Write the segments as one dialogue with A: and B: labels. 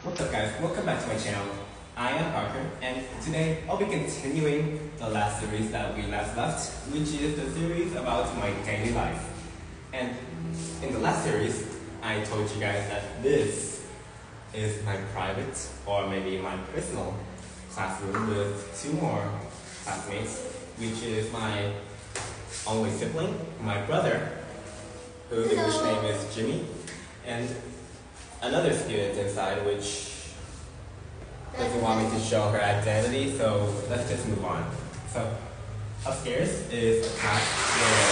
A: What's up guys, welcome back to my channel. I am Parker and today I'll be continuing the last series that we last left, which is the series about my daily life. And in the last series, I told you guys that this is my private or maybe my personal classroom with two more classmates, which is my only sibling, my brother, whose English name is Jimmy, and another student inside which doesn't want me to show her identity, so let's just move on. So upstairs is a class where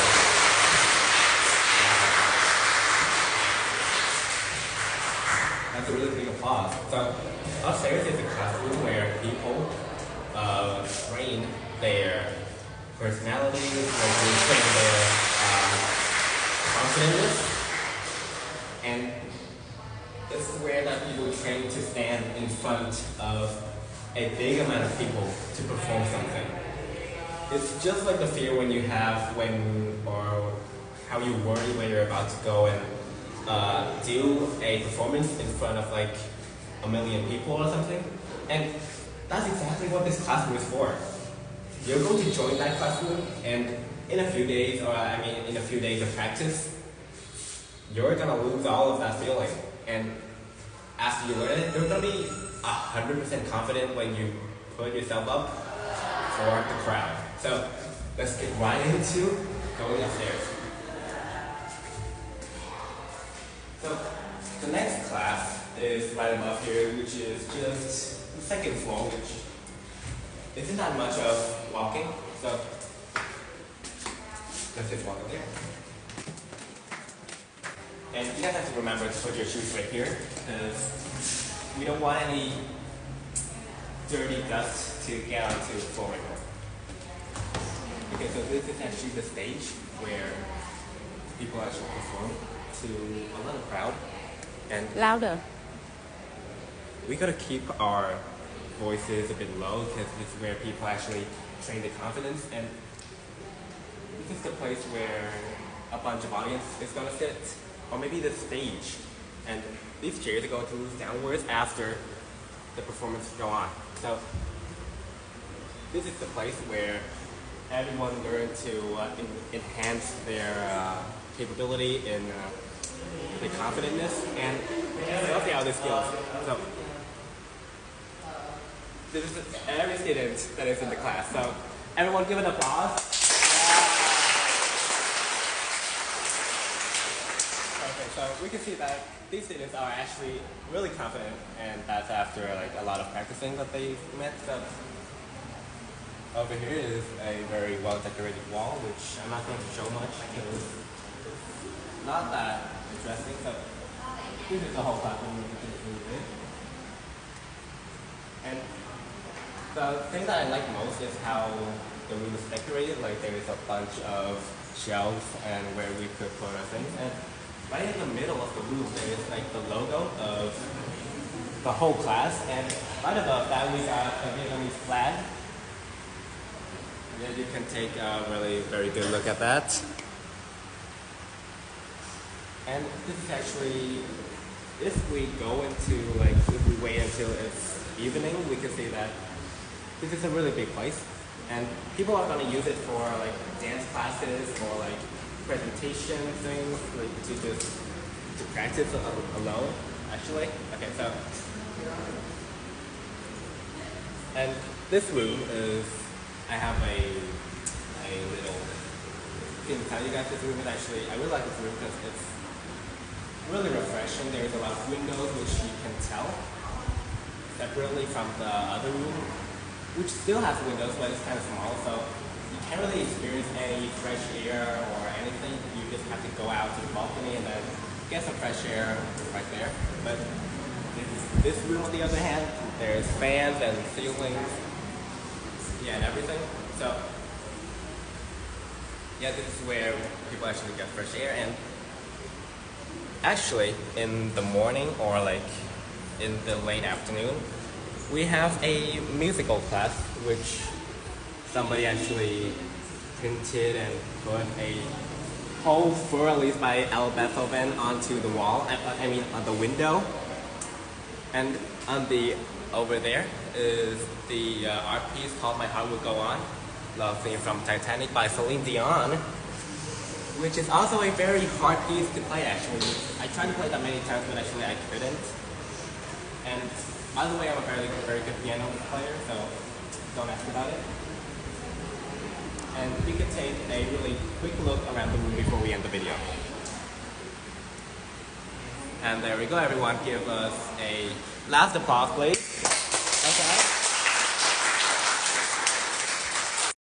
A: that's a really big applause. So upstairs is a classroom where people train their personalities, they train their confidence, and it's where that people train to stand in front of a big amount of people to perform something. It's just like the fear when you have or how you worry when you're about to go and do a performance in front of like a million people or something. And that's exactly what this classroom is for. You're going to join that classroom, and in a few days, in a few days of practice, you're gonna lose all of that feeling. And after you learn it, you're gonna be 100% confident when you put yourself up for the crowd. So let's get right into going upstairs. So the next class is right above here, which is just the second floor, which isn't that much of walking. So let's just walk up there. And you guys have to remember to put your shoes right here, because we don't want any dirty dust to get onto the floor right now. Okay, so this is actually the stage where people actually perform to a little crowd. And
B: louder.
A: We gotta keep our voices a bit low because this is where people actually train their confidence. And this is the place where a bunch of audience is gonna sit. Or maybe the stage, and these chairs are going to move downwards after the performance go on. So this is the place where everyone learns to enhance their capability in their confidence and also other skills. So this is every student that is in the class. So everyone give an applause. So we can see that these students are actually really confident, and that's after like a lot of practicing that they've met. So over here is a very well decorated wall, which I'm not going to show much because it's not that interesting. So this is the whole classroom, which is really big. And the thing that I like most is how the room is decorated. Like there is a bunch of shelves and where we could put our things. And right in the middle of the room, there is like the logo of the whole class, and right above that we got a Vietnamese flag. And you can take a really very good look at that. And this is actually, if we go into if we wait until it's evening, we can see that this is a really big place, and people are going to use it for like dance classes or like presentation things, like to practice alone, actually. Okay, so and this room is, I have a little thing to tell you guys. This room is actually, I really like this room because it's really refreshing. There's a lot of windows which you can tell separately from the other room, which still has windows but it's kind of small, so you can't really experience any fresh air or anything. You just have to go out to the balcony and then get some fresh air right there. But this room, on the other hand, there's fans and ceilings, and everything. So yeah, this is where people actually get fresh air. And actually, in the morning or in the late afternoon, we have a musical class, which somebody actually printed and put a whole fur by Al Beethoven onto the wall, on the window. And On the over there is the art piece called My Heart Will Go On, love theme from Titanic by Celine Dion, which is also a very hard piece to play actually. I tried to play that many times but actually I couldn't. And by the way, I'm a very good piano player, so don't ask about it. And we could take a really quick look around the room before we end the video. And there we go, everyone. Give us a last applause, please. Okay.